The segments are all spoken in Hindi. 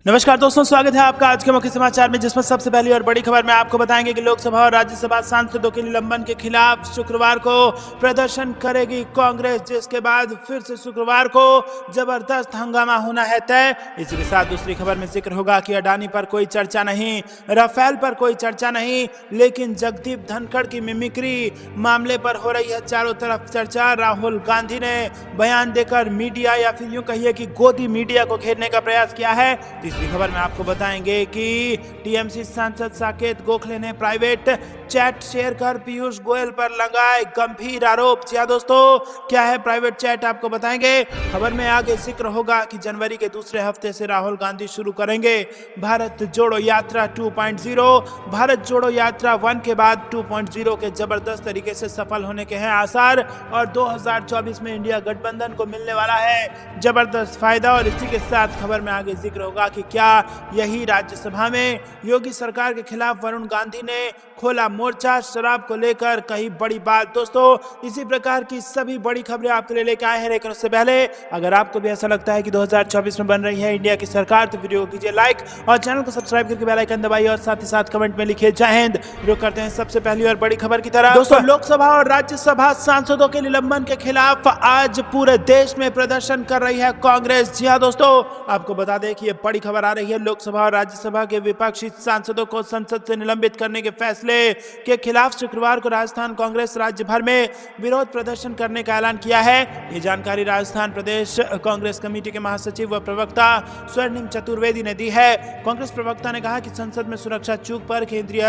नमस्कार दोस्तों, स्वागत है आपका आज के मुख्य समाचार में, जिसमें सबसे पहली और बड़ी खबर में आपको बताएंगे कि लोकसभा और राज्यसभा सांसदों के निलंबन के खिलाफ शुक्रवार को प्रदर्शन करेगी कांग्रेस, जिसके बाद फिर से शुक्रवार को जबरदस्त हंगामा होना है तय। इसी के साथ दूसरी खबर में जिक्र होगा कि अडानी पर कोई चर्चा नहीं, राफेल पर कोई चर्चा नहीं, लेकिन जगदीप धनखड़ की मिमिक्री मामले पर हो रही है चारों तरफ चर्चा। राहुल गांधी ने बयान देकर मीडिया या फिर यूं कहिए कि गोदी मीडिया को घेरने का प्रयास किया है। तीसरी खबर में आपको बताएंगे कि टीएमसी सांसद साकेत गोखले ने प्राइवेट चैट शेयर कर पीयूष गोयल पर लगाए गंभीर आरोप। जी हां दोस्तों, क्या है प्राइवेट चैट आपको बताएंगे। खबर में आगे जिक्र होगा कि जनवरी के दूसरे हफ्ते से राहुल गांधी शुरू करेंगे भारत जोड़ो यात्रा 2.0। भारत जोड़ो यात्रा 1 के बाद 2.0 के जबरदस्त तरीके से सफल होने के हैं आसार, और 2024 में इंडिया गठबंधन को मिलने वाला है जबरदस्त फायदा। और इसी के साथ खबर में आगे जिक्र होगा कि क्या यही राज्यसभा में योगी सरकार के खिलाफ वरुण गांधी ने खोला मोर्चा, शराब को लेकर कही बड़ी बात। दोस्तों, इसी प्रकार की सभी बड़ी खबरें आपके लिए लेकर आए हैं, लेकिन उससे पहले अगर आपको भी ऐसा लगता है कि 2024 में बन रही है इंडिया की सरकार, तो वीडियो को कीजिए लाइक और चैनल को सब्सक्राइब करके बेल आइकन दबाइए और साथ ही साथ कमेंट में लिखिए जय हिंद। रुक करते हैं सबसे पहली और बड़ी खबर की तरफ। दोस्तों, लोकसभा और राज्यसभा सांसदों के निलंबन के खिलाफ आज पूरे देश में प्रदर्शन कर रही है कांग्रेस। जी हाँ दोस्तों, आपको बता दें कि ये बड़ी खबर आ रही है। लोकसभा और राज्यसभा के विपक्षी सांसदों को संसद से निलंबित करने के फैसले के खिलाफ शुक्रवार को राजस्थान कांग्रेस राज्य भर में विरोध प्रदर्शन करने का ऐलान किया है। ये जानकारी राजस्थान प्रदेश कांग्रेस कमेटी के महासचिव व प्रवक्ता स्वर्णिम चतुर्वेदी ने दी है। कांग्रेस प्रवक्ता ने कहा कि संसद में सुरक्षा चूक पर केंद्रीय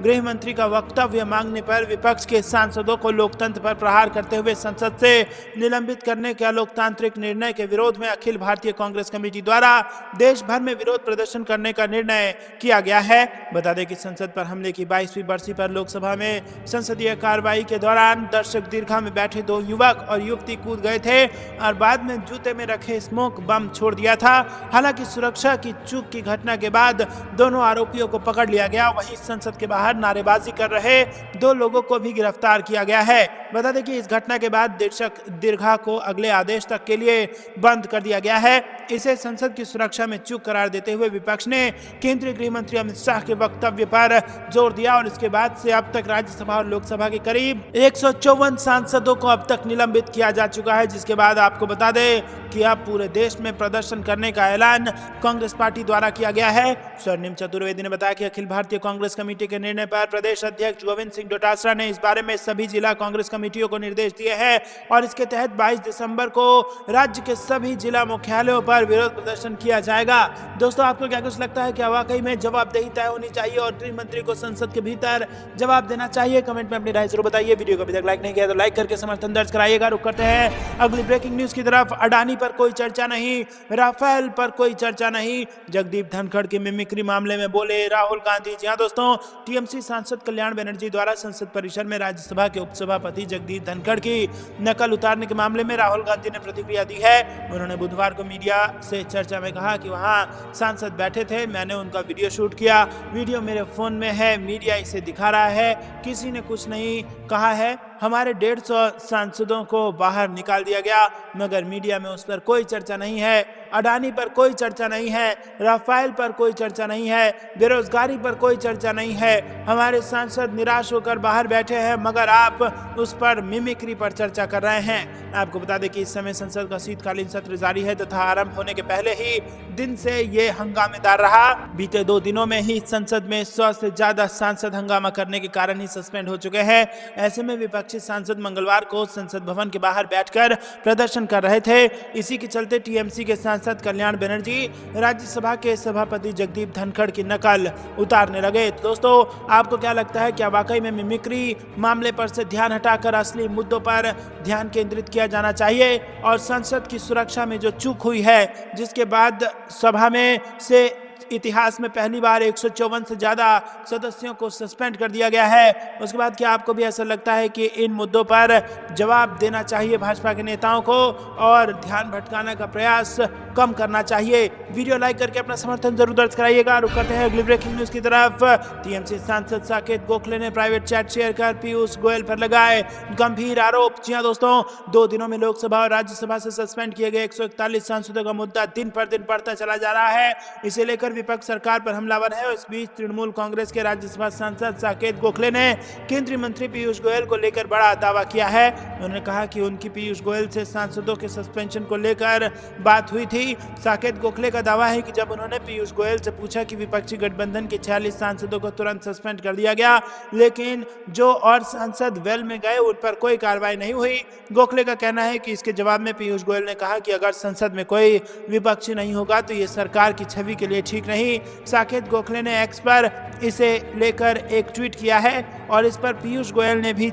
गृह मंत्री का वक्तव्य मांगने पर विपक्ष के सांसदों को लोकतंत्र पर प्रहार करते हुए संसद से निलंबित करने के लोकतांत्रिक निर्णय के विरोध में अखिल भारतीय कांग्रेस कमेटी द्वारा देश भर में विरोध प्रदर्शन करने का निर्णय किया गया है। बता दें कि संसद पर हमले की 22वीं बरसी पर लोकसभा में संसदीय कार्रवाई के दौरान दर्शक दीर्घा में बैठे 2 युवक और युवती कूद गए थे और बाद में जूते में रखे स्मोक बम छोड़ दिया था। हालांकि सुरक्षा की चूक की घटना के बाद दोनों आरोपियों को पकड़ लिया गया। वहीं संसद के बाहर नारेबाजी कर रहे 2 लोगों को भी गिरफ्तार किया गया है। बता दें कि इस घटना के बाद दर्शक दीर्घा को अगले आदेश तक के लिए बंद कर दिया गया है। इसे संसद की सुरक्षा में चूक करार देते हुए विपक्ष ने केंद्रीय गृह मंत्री अमित शाह के वक्तव्य पर जोर दिया और इसके बाद से अब तक राज्यसभा और लोकसभा के करीब 154 सांसदों को अब तक निलंबित किया जा चुका है। जिसके बाद आपको बता दें कि अब पूरे देश में प्रदर्शन करने का ऐलान कांग्रेस पार्टी द्वारा किया गया है। स्वर्णिम चतुर्वेदी ने बताया कि अखिल भारतीय कांग्रेस कमेटी के निर्णय पर प्रदेश अध्यक्ष गोविंद सिंह डोटासरा ने इस बारे में सभी जिला कांग्रेस कमेटियों को निर्देश दिए हैं और इसके तहत 22 दिसंबर को राज्य के सभी जिला मुख्यालयों पर विरोध प्रदर्शन किया जाएगा। दोस्तों, आपको क्या कुछ लगता है, क्या वाकई में जवाबदेही तय होनी चाहिए और गृह मंत्री को संसद के भीतर जवाब देना चाहिए? कमेंट में अपनी राय जरूर बताइए। वीडियो को अभी तक लाइक नहीं किया तो लाइक करके समर्थन दर्ज कराइएगा। रुक करते हैं अगली ब्रेकिंग न्यूज की तरफ। अडानी पर कोई चर्चा नहीं, राफेल पर कोई चर्चा नहीं, जगदीप धनखड़ की मिमिक्री मामले में बोले राहुल गांधी। जी हां दोस्तों, टीएमसी सांसद कल्याण बनर्जी द्वारा संसद परिसर में राज्यसभा के उपसभापति जगदीप धनखड़ की नकल उतारने के मामले में राहुल गांधी ने प्रतिक्रिया दी है। उन्होंने बुधवार को मीडिया से चर्चा में कहा कि वहां सांसद बैठे थे, मैंने उनका वीडियो शूट किया, वीडियो मेरे फोन में है, मीडिया इसे दिखा रहा है, किसी ने कुछ नहीं कहा है। हमारे 150 सांसदों को बाहर निकाल दिया गया, मगर मीडिया में उस पर कोई चर्चा नहीं है। अडानी पर कोई चर्चा नहीं है, राफेल पर कोई चर्चा नहीं है, बेरोजगारी पर कोई चर्चा नहीं है। हमारे सांसद निराश होकर बाहर बैठे हैं, मगर आप उस पर मिमिक्री पर चर्चा कर रहे हैं। आपको बता दें कि इस समय संसद का शीतकालीन सत्र जारी है तथा आरंभ होने के पहले ही दिन से ये हंगामेदार रहा। बीते 2 दिनों में ही संसद में 100 से ज्यादा सांसद हंगामा करने के कारण ही सस्पेंड हो चुके हैं। ऐसे में विपक्षी सांसद मंगलवार को संसद भवन के बाहर बैठकर प्रदर्शन कर रहे थे। इसी के चलते टीएमसी के सांसद कल्याण बनर्जी राज्यसभा के सभापति जगदीप धनखड़ की नकल उतारने लगे। तो दोस्तों, आपको क्या लगता है, क्या वाकई में मिमिक्री मामले पर से ध्यान हटाकर असली मुद्दों पर ध्यान केंद्रित किया जाना चाहिए और संसद की सुरक्षा में जो चूक हुई है, जिसके बाद सभा में से इतिहास में पहली बार 154 से ज्यादा सदस्यों को सस्पेंड कर दिया गया है, उसके बाद क्या आपको भी ऐसा लगता है कि इन मुद्दों पर जवाब देना चाहिए भाजपा के नेताओं को और ध्यान भटकाने का प्रयास कम करना चाहिए? वीडियो लाइक करके अपना समर्थन जरूर दर्ज कराइएगा। रुक करते हैं अगली ब्रेकिंग न्यूज की तरफ। टीएमसी सांसद साकेत गोखले ने प्राइवेट चैट शेयर कर पीयूष गोयल पर लगाए गंभीर आरोप। जी हां दोस्तों, 2 दिनों में लोकसभा और राज्यसभा से सस्पेंड किए गए 141 सांसदों का मुद्दा दिन पर दिन बढ़ता चला जा रहा है। इसे लेकर लेकर विपक्ष सरकार पर हमलावर है। इस बीच तृणमूल कांग्रेस के राज्यसभा सांसद साकेत गोखले ने केंद्रीय मंत्री पीयूष गोयल को लेकर बड़ा दावा किया है। उन्होंने कहा कि उनकी पीयूष गोयल से सांसदों के सस्पेंशन को लेकर बात हुई थी। साकेत गोखले का दावा है कि जब उन्होंने पीयूष गोयल से पूछा कि विपक्षी गठबंधन के 46 सांसदों को तुरंत सस्पेंड कर दिया गया, लेकिन जो और सांसद वेल में गए उन पर कोई कार्रवाई नहीं हुई। गोखले का कहना है कि इसके जवाब में पीयूष गोयल ने कहा कि अगर संसद में कोई विपक्षी नहीं होगा तो ये सरकार की छवि के लिए ठीक नहीं। साकेत गोखले ने एक्स पर इसे लेकर एक ट्वीट किया है और इस पर पीयूष गोयल ने भी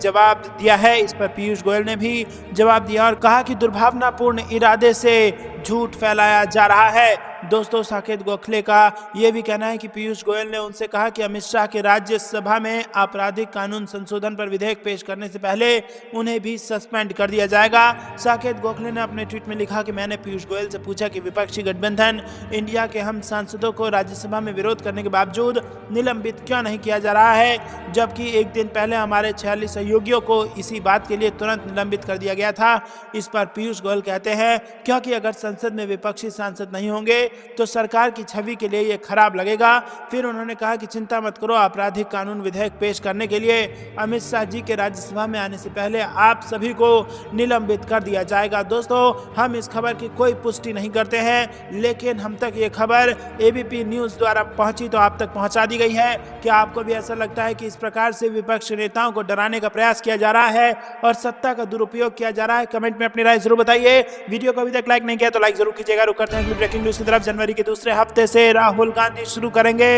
जवाब दिया और कहा कि दुर्भावनापूर्ण इरादे से झूठ फैलाया जा रहा है। दोस्तों, साकेत गोखले का यह भी कहना है कि पीयूष गोयल ने उनसे कहा कि अमित शाह के राज्यसभा में आपराधिक कानून संशोधन पर विधेयक पेश करने से पहले उन्हें भी सस्पेंड कर दिया जाएगा। साकेत गोखले ने अपने ट्वीट में लिखा कि मैंने पीयूष गोयल से पूछा कि विपक्षी गठबंधन इंडिया के हम सांसदों को राज्यसभा में विरोध करने के बावजूद निलंबित क्यों नहीं किया जा रहा है, जबकि एक दिन पहले हमारे 46 सहयोगियों को इसी बात के लिए तुरंत निलंबित कर दिया गया था। इस पर पीयूष गोयल कहते हैं क्योंकि अगर संसद में विपक्षी सांसद नहीं होंगे तो सरकार की छवि के लिए यह खराब लगेगा। फिर उन्होंने कहा कि चिंता मत करो, आपराधिक कानून विधेयक पेश करने के लिए अमित शाह जी के राज्यसभा में आने से पहले आप सभी को निलंबित कर दिया जाएगा। दोस्तों, हम इस खबर की कोई पुष्टि नहीं करते हैं, लेकिन हम तक ये खबर एबीपी न्यूज द्वारा पहुंची तो आप तक पहुंचा दी गई है। क्या आपको भी ऐसा लगता है कि इस प्रकार से विपक्ष नेताओं को डराने का प्रयास किया जा रहा है और सत्ता का दुरुपयोग किया जा रहा है? कमेंट में अपनी राय जरूर बताइए। वीडियो को अभी तक लाइक नहीं किया तो लाइक जरूर कीजिएगा। रुक करते हैं ब्रेकिंग न्यूज की तरफ। जनवरी के दूसरे हफ्ते से राहुल गांधी शुरू करेंगे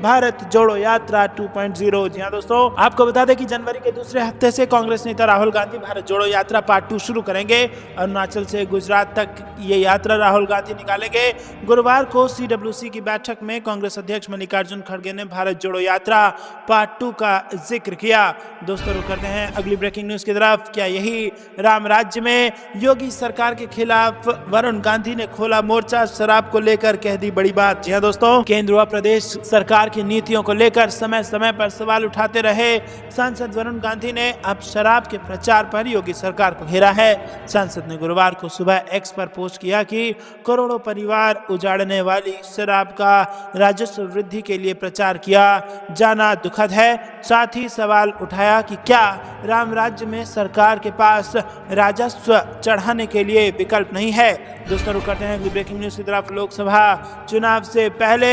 भारत जोड़ो यात्रा 2.0। जी हां दोस्तों, आपको बता दें कि जनवरी के दूसरे हफ्ते से कांग्रेस नेता राहुल गांधी भारत जोड़ो यात्रा पार्ट 2 शुरू करेंगे। अरुणाचल से गुजरात तक ये यात्रा राहुल गांधी निकालेंगे। गुरुवार को सीडब्ल्यूसी की बैठक में कांग्रेस अध्यक्ष मल्लिकार्जुन खड़गे ने भारत जोड़ो यात्रा पार्ट 2 का जिक्र किया। दोस्तों, रुक करते हैं अगली ब्रेकिंग न्यूज की तरफ। क्या यही राम राज्य में योगी सरकार के खिलाफ वरुण गांधी ने खोला मोर्चा, शराब को लेकर कह दी बड़ी बात। जी हां दोस्तों, केंद्र व प्रदेश सरकार की नीतियों को लेकर समय समय पर सवाल उठाते रहे सांसद वरुण गांधी ने अब शराब के प्रचार पर योगी सरकार को घेरा है। सांसद ने गुरुवार को सुबह एक्स पर पोस्ट किया कि करोड़ों परिवार उजाड़ने वाली शराब का राजस्व वृद्धि के लिए प्रचार किया जाना दुखद है। साथ ही सवाल उठाया कि क्या राम राज्य में सरकार के पास राजस्व चढ़ाने के लिए विकल्प नहीं है। दोस्तों, रुक करते हैं ब्रेकिंग न्यूज की तरफ। लोकसभा चुनाव से पहले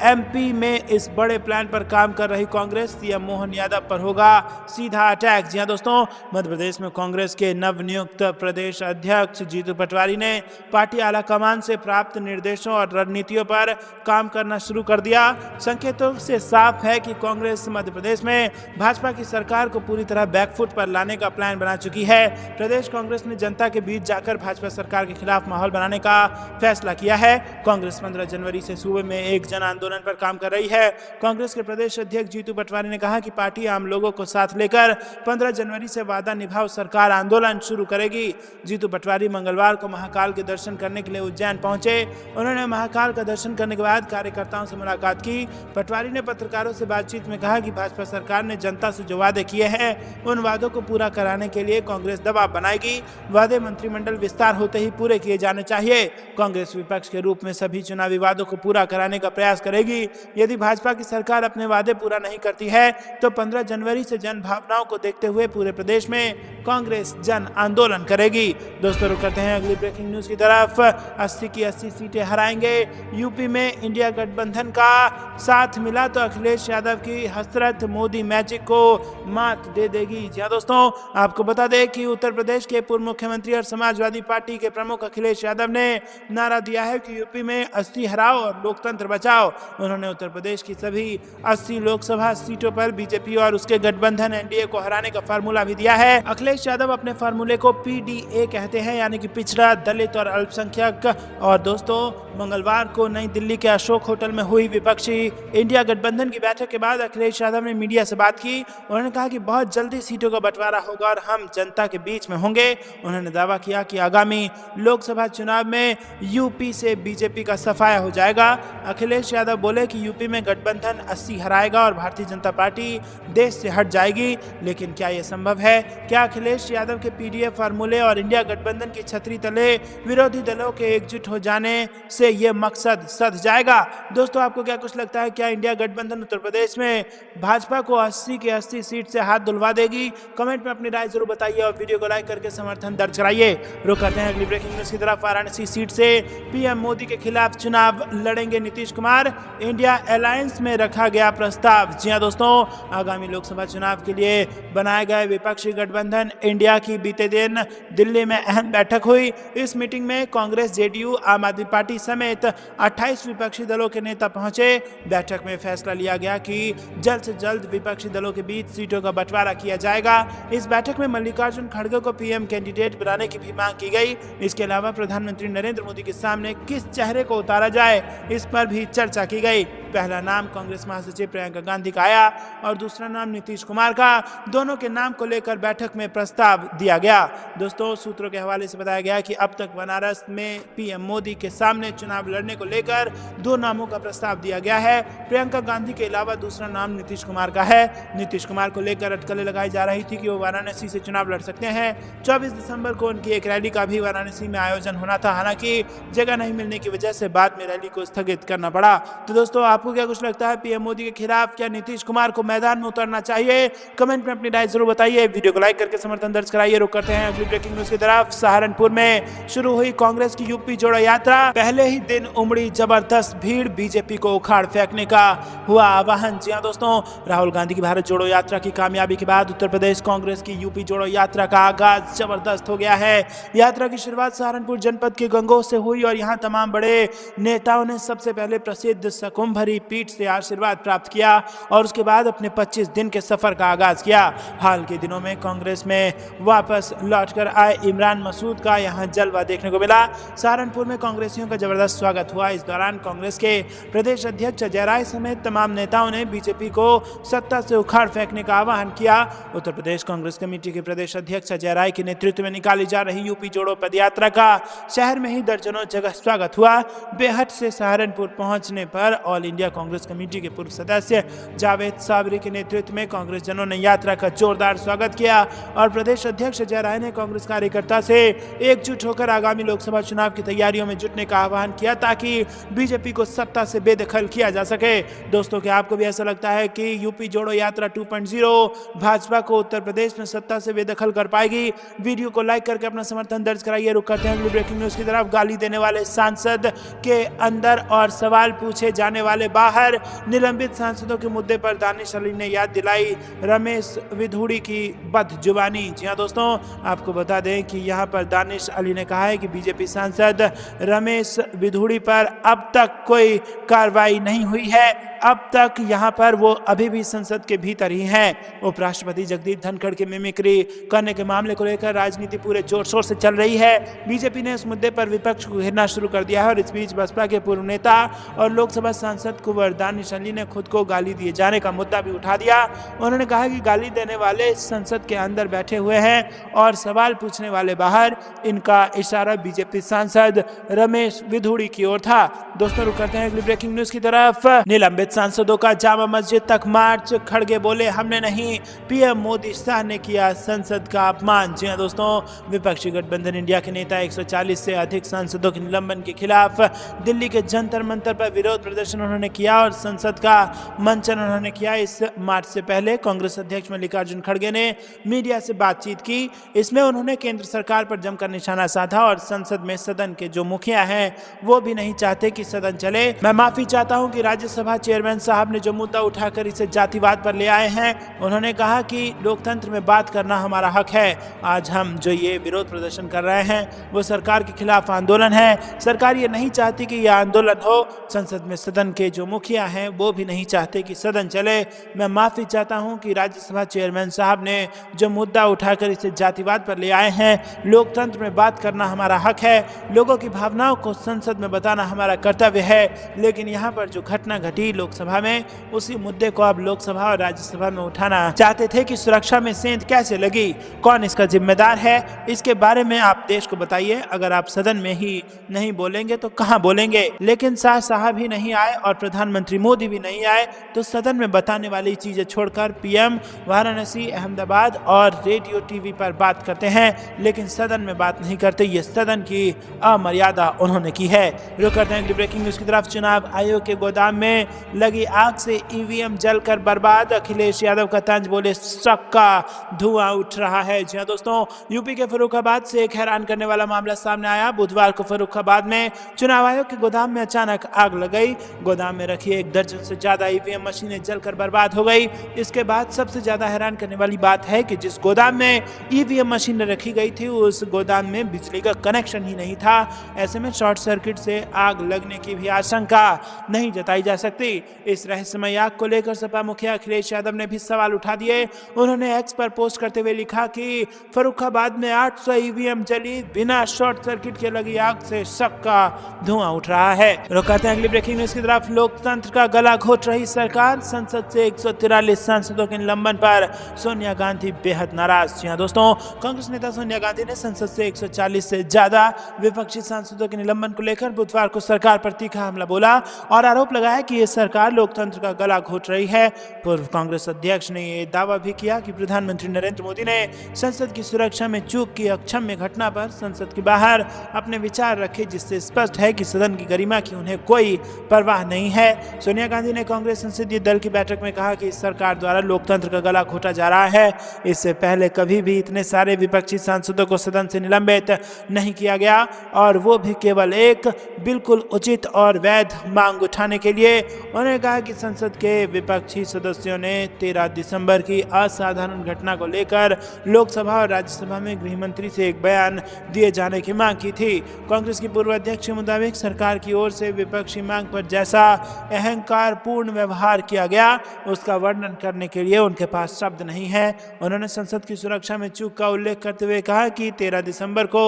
एमपी में इस बड़े प्लान पर काम कर रही कांग्रेस, सीएम मोहन यादव पर होगा सीधा अटैक। जी हां दोस्तों, मध्य प्रदेश में कांग्रेस के नवनियुक्त प्रदेश अध्यक्ष जीतू पटवारी ने पार्टी आला कमान से प्राप्त निर्देशों और रणनीतियों पर काम करना शुरू कर दिया। संकेतों से साफ है कि कांग्रेस मध्य प्रदेश में भाजपा की सरकार को पूरी तरह बैकफुट पर लाने का प्लान बना चुकी है। प्रदेश कांग्रेस ने जनता के बीच जाकर भाजपा सरकार के खिलाफ माहौल बनाने का फैसला किया है। कांग्रेस 15 जनवरी से सूबे में एक जन आंदोलन पर काम कर रही है। कांग्रेस के प्रदेश अध्यक्ष जीतू पटवारी ने कहा कि पार्टी आम लोगों को साथ लेकर 15 जनवरी से वादा निभाओ सरकार आंदोलन शुरू करेगी। जीतू पटवारी मंगलवार को महाकाल के दर्शन करने के लिए उज्जैन पहुंचे। उन्होंने महाकाल का दर्शन करने के बाद कार्यकर्ताओं से मुलाकात की। पटवारी ने पत्रकारों से बातचीत में कहा कि भाजपा सरकार ने जनता से जो वादे किए हैं उन वादों को पूरा कराने के लिए कांग्रेस दबाव बनाएगी। वादे मंत्रिमंडल विस्तार होते ही पूरे किए जाने चाहिए। कांग्रेस विपक्ष के रूप में सभी चुनावी वादों को पूरा कराने का प्रयास करेगी। यदि भाजपा की सरकार अपने वादे पूरा नहीं करती है तो 15 जनवरी से जन भावनाओं को देखते हुए पूरे प्रदेश में कांग्रेस जन आंदोलन करेगी। दोस्तों, रुक करते हैं अगली ब्रेकिंग न्यूज की तरफ। 80 की 80 सीटें हराएंगे। यूपी में इंडिया गठबंधन का साथ मिला तो अखिलेश यादव की हसरत मोदी मैजिक को मात दे देगी। जी हां दोस्तों, आपको बता दें कि उत्तर प्रदेश के पूर्व मुख्यमंत्री और समाजवादी पार्टी के प्रमुख अखिलेश यादव ने नारा दिया है कि यूपी में 80 हराओ और लोकतंत्र बचाओ। उन्होंने उत्तर प्रदेश की सभी 80 लोकसभा सीटों पर बीजेपी और उसके गठबंधन एनडीए को हराने का फार्मूला भी दिया है। अखिलेश यादव अपने फार्मूले को पीडीए कहते हैं, यानी कि पिछड़ा, दलित और अल्पसंख्यक। और दोस्तों, मंगलवार को नई दिल्ली के अशोक होटल में हुई विपक्षी इंडिया गठबंधन की बैठक के बाद अखिलेश यादव ने मीडिया से बात की। उन्होंने कहा कि बहुत जल्दी सीटों का बंटवारा होगा और हम जनता के बीच में होंगे। उन्होंने दावा किया कि आगामी लोकसभा चुनाव में यूपी से बीजेपी का सफाया हो जाएगा। अखिलेश यादव यादव बोले कि यूपी में गठबंधन 80 हराएगा और भारतीय जनता पार्टी देश से हट जाएगी, लेकिन क्या यह संभव है? क्या अखिलेश यादव के पीडीएफ फार्मूले और इंडिया गठबंधन की छतरी तले विरोधी दलों के एकजुट हो जाने से यह मकसद सध जाएगा? दोस्तों, आपको क्या कुछ लगता है? क्या इंडिया गठबंधन उत्तर प्रदेश में भाजपा को 80 की 80 सीट से हाथ धुलवा देगी? कमेंट में अपनी राय जरूर बताइए और वीडियो को लाइक करके समर्थन दर्ज कराइए। रुक करते हैं अगली ब्रेकिंग न्यूज की तरफ। वाराणसी सीट से पीएम मोदी के खिलाफ चुनाव लड़ेंगे नीतीश कुमार, इंडिया अलायंस में रखा गया प्रस्ताव। जी हां दोस्तों, आगामी लोकसभा चुनाव के लिए बनाए गए विपक्षी गठबंधन इंडिया की बीते दिन दिल्ली में अहम बैठक हुई। इस मीटिंग में कांग्रेस, जेडीयू, आम आदमी पार्टी समेत 28 विपक्षी दलों के नेता पहुंचे। बैठक में फैसला लिया गया कि जल्द से जल्द विपक्षी दलों के बीच सीटों का बंटवारा किया जाएगा। इस बैठक में मल्लिकार्जुन खड़गे को पीएम कैंडिडेट बनाने की भी मांग की गई। इसके अलावा प्रधानमंत्री नरेंद्र मोदी के सामने किस चेहरे को उतारा जाए, इस पर भी चर्चा की गई। पहला नाम कांग्रेस महासचिव प्रियंका गांधी का आया और दूसरा नाम नीतीश कुमार का। दोनों के नाम को लेकर बैठक में प्रस्ताव दिया गया। दोस्तों, सूत्रों के हवाले से बताया गया कि अब तक बनारस में पीएम मोदी के सामने चुनाव लड़ने को लेकर 2 नामों का प्रस्ताव दिया गया है। प्रियंका गांधी के अलावा दूसरा नाम नीतीश कुमार का है। नीतीश कुमार को लेकर अटकलें लगाई जा रही थी कि वो वाराणसी से चुनाव लड़ सकते हैं। 24 दिसंबर को उनकी एक रैली का भी वाराणसी में आयोजन होना था, हालांकि जगह नहीं मिलने की वजह से बाद में रैली को स्थगित करना पड़ा। तो दोस्तों, आपको क्या कुछ लगता है? पीएम मोदी के खिलाफ क्या नीतीश कुमार को मैदान में उतरना चाहिए? कमेंट में अपनी राय जरूर बताइए। वीडियो को लाइक करके समर्थन दर्ज कराइए। रुक करते हैं अगली ब्रेकिंग न्यूज की तरफ। सहारनपुर में शुरू हुई कांग्रेस की यूपी जोड़ो यात्रा। पहले ही दिन उमड़ी जबरदस्त भीड़, बीजेपी को उखाड़ फेंकने का हुआ आह्वान। जी हां दोस्तों, राहुल गांधी की भारत जोड़ो यात्रा की कामयाबी के बाद उत्तर प्रदेश कांग्रेस की यूपी जोड़ो यात्रा का आगाज जबरदस्त हो गया है। यात्रा की शुरुआत सहारनपुर जनपद के गंगोह से हुई और यहां तमाम बड़े नेताओं ने सबसे पहले प्रसिद्ध शकुंभरी पीठ से आशीर्वाद प्राप्त किया और उसके बाद अपने 25 दिन के सफर का आगाज किया। हाल के दिनों में कांग्रेस में वापस लौटकर आए इमरान मसूद का यहां जलवा देखने को मिला। सहारनपुर में कांग्रेसियों का जबरदस्त स्वागत हुआ। इस दौरान कांग्रेस के प्रदेश अध्यक्ष अजय राय समेत तमाम नेताओं ने बीजेपी को सत्ता से उखाड़ फेंकने का आह्वान किया। उत्तर प्रदेश कांग्रेस कमेटी के प्रदेश अध्यक्ष अजय राय के नेतृत्व में निकाली जा रही यूपी जोड़ो पदयात्रा का शहर में ही दर्जनों जगह स्वागत हुआ। बेहट से सहारनपुर पहुंचने पर ऑल इंडिया कांग्रेस कमेटी के पूर्व सदस्य जावेद साबरी के नेतृत्व में कांग्रेस जनों ने यात्रा का जोरदार स्वागत किया और प्रदेश अध्यक्ष अजय राय ने कांग्रेस कार्यकर्ता से एकजुट होकर आगामी लोकसभा चुनाव की तैयारियों में जुटने का आह्वान किया ताकि बीजेपी को सत्ता से बेदखल किया जा सके। दोस्तों, क्या आपको भी ऐसा लगता है कि यूपी जोड़ो यात्रा 2.0 भाजपा को उत्तर प्रदेश में सत्ता से बेदखल कर पाएगी? वीडियो को लाइक करके अपना समर्थन दर्ज कराइए। रुक करते हैं अगली ब्रेकिंग न्यूज की तरफ। गाली देने वाले सांसद के अंदर और सवाल पूछे जाने वाले बाहर। निलंबित सांसदों के मुद्दे पर दानिश अली ने याद दिलाई रमेश विधुड़ी की बदजुबानी। जी हां दोस्तों, आपको बता दें कि यहां पर दानिश अली ने कहा है कि बीजेपी सांसद रमेश विधुड़ी पर अब तक कोई कार्रवाई नहीं हुई है। अब तक यहां पर वो अभी भी संसद के भीतर ही हैं। उपराष्ट्रपति जगदीप धनखड़ के मिमिक्री करने के मामले को लेकर राजनीति पूरे जोर शोर से चल रही है। बीजेपी ने इस मुद्दे पर विपक्ष को घेरना शुरू कर दिया है और इस बीच बसपा के पूर्व नेता और लोकसभा सांसद कुंवर दानिश अली ने खुद को गाली दिए जाने का मुद्दा भी उठा दिया। उन्होंने कहा कि गाली देने वाले संसद के अंदर बैठे हुए हैं और सवाल पूछने वाले बाहर। इनका इशारा बीजेपी सांसद रमेश विधुड़ी की ओर था। दोस्तों, रुक करते हैं अगली ब्रेकिंग न्यूज की तरफ। निलंबित सांसदों का जामा मस्जिद तक मार्च। खड़गे बोले हमने नहीं, पीएम मोदी शाह ने किया संसद का अपमान। जी हां दोस्तों, विपक्षी गठबंधन इंडिया के नेता 140 से अधिक सांसदों के निलंबन के खिलाफ दिल्ली के जंतर मंतर पर विरोध प्रदर्शन उन्होंने किया और संसद का मंचन उन्होंने किया। इस मार्च से पहले कांग्रेस अध्यक्ष मल्लिकार्जुन खड़गे ने मीडिया से बातचीत की। इसमें उन्होंने केंद्र सरकार पर जमकर निशाना साधा और संसद में सदन के जो मुखिया हैं वो भी नहीं चाहते कि सदन चले। मैं माफी चाहता हूं कि राज्यसभा चेयरमैन साहब ने जो मुद्दा उठाकर इसे जातिवाद पर ले आए हैं। उन्होंने कहा कि लोकतंत्र में बात करना हमारा हक है। आज हम जो ये विरोध प्रदर्शन कर रहे हैं वो सरकार के खिलाफ आंदोलन है। सरकार ये नहीं चाहती कि यह आंदोलन हो। संसद में सदन के जो मुखिया हैं वो भी नहीं चाहते कि सदन चले। मैं माफी चाहता हूं कि राज्यसभा चेयरमैन साहब ने जो मुद्दा उठाकर इसे जातिवाद पर ले आए हैं। लोकतंत्र में बात करना हमारा हक है। लोगों की भावनाओं को संसद में बताना हमारा कर्तव्य है। लेकिन यहाँ पर जो घटना घटी लोक लोकसभा में, उसी मुद्दे को अब लोकसभा और राज्यसभा में उठाना चाहते थे कि सुरक्षा में सेंध कैसे लगी, कौन इसका जिम्मेदार है, इसके बारे में आप देश को बताइए। अगर आप सदन में ही नहीं बोलेंगे तो कहां बोलेंगे। लेकिन शाह साहब ही नहीं आए और प्रधानमंत्री मोदी भी नहीं आए तो सदन में बताने वाली चीजें छोड़कर पीएम वाराणसी, अहमदाबाद और रेडियो टीवी पर बात करते हैं, लेकिन सदन में बात नहीं करते। ये सदन की अमर्यादा उन्होंने की है। रुक करते हैं ब्रेकिंग न्यूज की तरफ। चुनाव आयोग के गोदाम में लगी आग से ईवीएम जलकर बर्बाद, अखिलेश यादव का तंज, बोले शक का धुआं उठ रहा है। जी हां दोस्तों, यूपी के फर्रुखाबाद से एक हैरान करने वाला मामला सामने आया। बुधवार को फर्रुखाबाद में चुनाव आयोग के गोदाम में अचानक आग लग गई। गोदाम में रखी 1 दर्जन से ज्यादा ईवीएम मशीनें जलकर बर्बाद हो गई। इसके बाद सबसे ज्यादा हैरान करने वाली बात है कि जिस गोदाम में ईवीएम मशीनें रखी गई थी उस गोदाम में बिजली का कनेक्शन ही नहीं था। ऐसे में शॉर्ट सर्किट से आग लगने की भी आशंका नहीं जताई जा सकती। इस रहस्यमय आग को लेकर सपा मुखिया अखिलेश यादव ने भी सवाल उठा दिए। उन्होंने एक्स पर पोस्ट करते हुए लिखा कि फर्रुखाबाद में 800 ईवीएम जली, बिना शॉर्ट सर्किट के लगी आग से शक का धुआं उठ रहा है। रुक करते हैं अगली ब्रेकिंग न्यूज की तरफ। लोकतंत्र का गला घोट रही सरकार, संसद से 143 सांसदों के निलंबन पर सोनिया गांधी बेहद नाराज। जी हां दोस्तों, कांग्रेस नेता सोनिया गांधी ने संसद से 140 से ज्यादा विपक्षी सांसदों के निलंबन को लेकर बुधवार को सरकार पर तीखा हमला बोला और आरोप लगाया कि ये सरकार लोकतंत्र का गला घोट रही है। पूर्व कांग्रेस अध्यक्ष ने यह दावा भी किया कि प्रधानमंत्री नरेंद्र मोदी ने संसद की सुरक्षा में चूक की अक्षम्य घटना पर संसद के बाहर अपने विचार रखे, जिससे स्पष्ट है कि सदन की गरिमा की उन्हें कोई परवाह नहीं है। सोनिया गांधी ने कांग्रेस संसदीय दल की बैठक में कहा कि इस सरकार द्वारा लोकतंत्र का गला घोटा जा रहा है। इससे पहले कभी भी इतने सारे विपक्षी सांसदों को सदन से निलंबित नहीं किया गया, और वो भी केवल एक बिल्कुल उचित और वैध मांग उठाने के लिए। उन्होंने कहा कि संसद के विपक्षी सदस्यों ने 13 दिसंबर की असाधारण घटना को लेकर लोकसभा और राज्यसभा में गृह मंत्री से एक बयान दिए जाने की मांग की थी। कांग्रेस की पूर्व अध्यक्ष के मुताबिक सरकार की ओर से विपक्षी मांग पर जैसा अहंकारपूर्ण व्यवहार किया गया उसका वर्णन करने के लिए उनके पास शब्द नहीं है। उन्होंने संसद की सुरक्षा में चूक का उल्लेख करते हुए कहा कि 13 दिसंबर को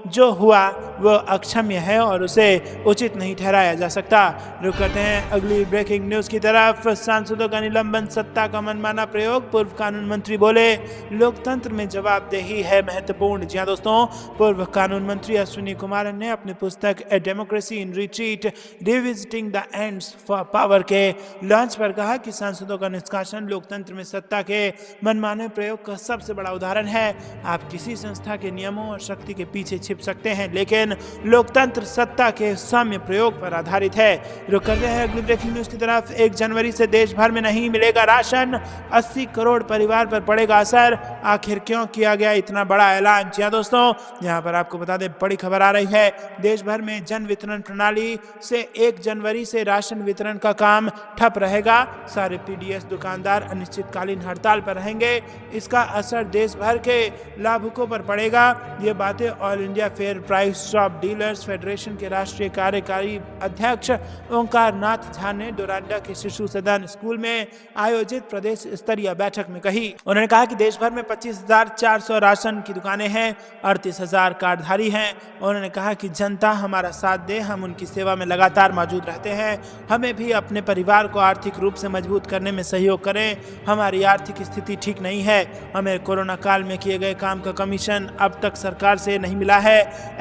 जो हुआ वह अक्षम्य है और उसे उचित नहीं ठहराया जा सकता। रुक करते हैं अगली ब्रेकिंग न्यूज की तरफ। सांसदों का निलंबन, सत्ता का मनमाना प्रयोग, पूर्व कानून मंत्री बोले लोकतंत्र में जवाबदेही है महत्वपूर्ण। जी हां दोस्तों, पूर्व कानून मंत्री अश्विनी कुमार ने अपनी पुस्तक a democracy in retreat revisiting the ends for power के लॉन्च पर कहा कि सांसदों का निष्कासन लोकतंत्र में सत्ता के मनमाने प्रयोग का सबसे बड़ा उदाहरण है। आप किसी संस्था के नियमों और शक्ति के पीछे छिप सकते हैं, लेकिन लोकतंत्र सत्ता के साम्य प्रयोग पर आधारित है। रुक करते हैं अगली ब्रेकिंग न्यूज की तरफ। 1 जनवरी से देश भर में नहीं मिलेगा राशन, 80 करोड़ परिवार पर पड़ेगा असर। आखिर क्यों किया गया इतना बड़ा ऐलान? जी हां दोस्तों, यहाँ पर आपको बता दें बड़ी खबर आ रही है। देश भर में जन वितरण प्रणाली से 1 जनवरी से राशन वितरण का काम ठप रहेगा। सारे पीडीएस दुकानदार अनिश्चितकालीन हड़ताल पर रहेंगे। इसका असर देश भर के लाभुकों पर पड़ेगा। ये बातें all India fair price shop dealers federation के राष्ट्रीय कार्यकारी अध्यक्ष ओंकार नाथ झा ने डोरांडा के शिशु सदन स्कूल में आयोजित प्रदेश स्तरीय बैठक में कही। उन्होंने कहा कि देश भर में 25,400 राशन की दुकानें हैं, 38,000 कार्डधारी हैं। उन्होंने कहा कि जनता हमारा साथ दे, हम उनकी सेवा में लगातार मौजूद रहते हैं। हमें भी अपने परिवार को आर्थिक रूप से मजबूत करने में सहयोग करें। हमारी आर्थिक स्थिति ठीक नहीं है। हमें कोरोना काल में किए गए काम का कमीशन अब तक सरकार से नहीं मिला है।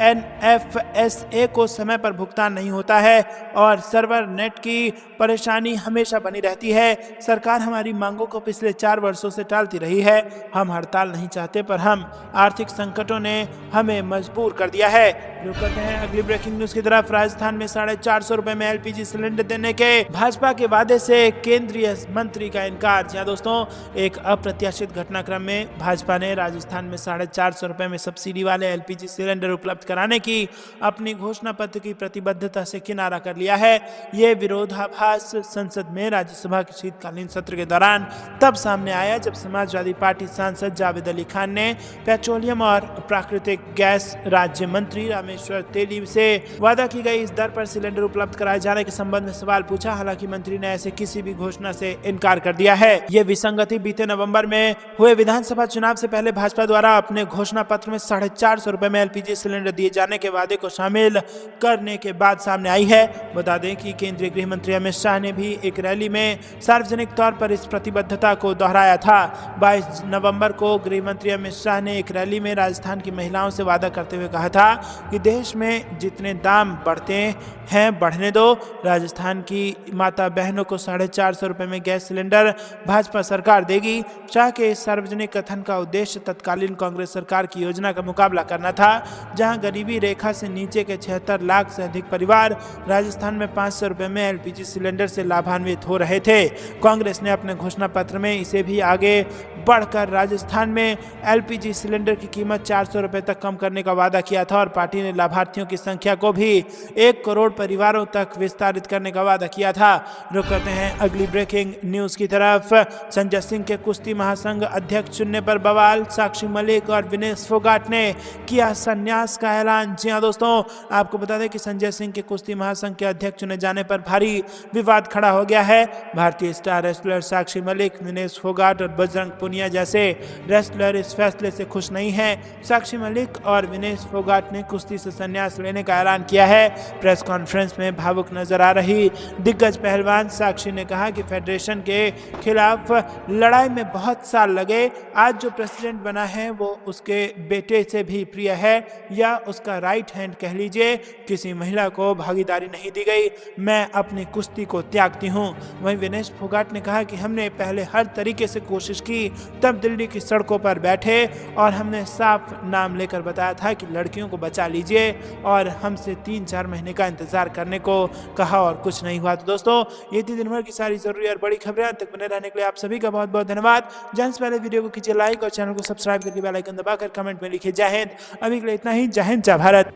एनएफएसए को समय पर भुगतान नहीं होता है और सर्वर नेट की परेशानी हमेशा बनी रहती है। सरकार हमारी मांगों को पिछले 4 वर्षों से टालती रही है। हम हड़ताल नहीं चाहते, पर हम आर्थिक संकटों ने हमें मजबूर कर दिया है। रुक करते हैं अगली ब्रेकिंग न्यूज की तरफ। राजस्थान में 450 रुपए में एलपीजी सिलेंडर देने के भाजपा के वादे से केंद्रीय मंत्री का इनकार। जी हां दोस्तों, एक अप्रत्याशित घटनाक्रम में भाजपा ने राजस्थान में 450 रुपए में सब्सिडी वाले एलपीजी सिलेंडर उपलब्ध कराने की अपनी घोषणा पत्र की प्रतिबद्धता से किनारा कर लिया है। ये विरोधाभास संसद में राज्यसभा के शीतकालीन सत्र के दौरान तब सामने आया जब समाजवादी पार्टी सांसद जावेद अली खान ने पेट्रोलियम और प्राकृतिक गैस राज्य मंत्री रामेश्वर तेली से वादा की गई इस दर पर सिलेंडर उपलब्ध कराए जाने के संबंध में सवाल पूछा। हालांकि मंत्री ने ऐसे किसी भी घोषणा से इनकार कर दिया है। ये विसंगति बीते नवंबर में हुए विधानसभा चुनाव से पहले भाजपा द्वारा अपने घोषणा पत्र में 450 रुपए में एलपीजी सिलेंडर दिए जाने के वादे को शामिल करने के बाद सामने आई है। बता दें कि केंद्रीय गृह मंत्री अमित शाह शाह ने भी एक रैली में सार्वजनिक तौर पर इस प्रतिबद्धता को दोहराया था। 22 नवंबर को गृह मंत्री अमित शाह ने एक रैली में राजस्थान की महिलाओं से वादा करते हुए कहा था कि देश में जितने दाम बढ़ते हैं बढ़ने दो। राजस्थान की माता बहनों को 450 रुपये में गैस सिलेंडर भाजपा सरकार देगी। शाह के इस सार्वजनिक कथन का उद्देश्य तत्कालीन कांग्रेस सरकार की योजना का मुकाबला करना था, जहां गरीबी रेखा से नीचे के 76 लाख से अधिक परिवार राजस्थान में 500 रुपये में एलपीजी सिलेंडर से लाभान्वित हो रहे थे। कांग्रेस ने अपने घोषणा पत्र में इसे भी आगे बढ़कर राजस्थान में एलपीजी सिलेंडर की कीमत 400 रुपये तक कम करने का वादा किया था और पार्टी ने लाभार्थियों की संख्या को भी 1 करोड़ परिवारों तक विस्तारित करने का वादा किया था। रुक करते हैं अगली ब्रेकिंग न्यूज की तरफ। संजय सिंह के कुश्ती महासंघ अध्यक्ष चुनने पर बवाल, साक्षी मलिक और विनेश फोगाट ने किया संन्यास का ऐलान। जी हां दोस्तों, आपको बता दें कि संजय सिंह के कुश्ती महासंघ के अध्यक्ष चुने जाने पर भारी विवाद खड़ा हो गया है। भारतीय स्टार रेसलर साक्षी मलिक, विनेश फोगाट और बजरंग पुनिया जैसे रेसलर इस फैसले से खुश नहीं हैं। साक्षी मलिक और विनेश फोगाट ने कुश्ती से संन्यास लेने का ऐलान किया है। प्रेस कॉन्फ्रेंस में भावुक नजर आ रही दिग्गज पहलवान साक्षी ने कहा कि फेडरेशन के खिलाफ लड़ाई में बहुत साल लगे। आज जो प्रेसिडेंट बना है वो उसके बेटे से भी प्रिय है, या उसका राइट हैंड कह लीजिए। किसी महिला को भागीदारी नहीं दी गई। मैं अपनी कुश्ती को त्यागती हूँ। वहीं विनेश फोगाट ने कहा कि हमने पहले हर तरीके से कोशिश की, तब दिल्ली की सड़कों पर बैठे और हमने साफ नाम लेकर बताया था कि लड़कियों को बचा लीजिए, और हमसे 3-4 महीने का इंतजार करने को कहा और कुछ नहीं हुआ। तो दोस्तों, ये थी दिन भर की सारी जरूरी और बड़ी खबरें। तक बने रहने के लिए आप सभी का बहुत बहुत धन्यवाद। जाने से पहले वीडियो को कीजिए लाइक और चैनल को सब्सक्राइब करके बेल आइकन दबाकर कमेंट में लिखिए जय हिंद। अभी के लिए इतना ही। जय हिंद, जय भारत।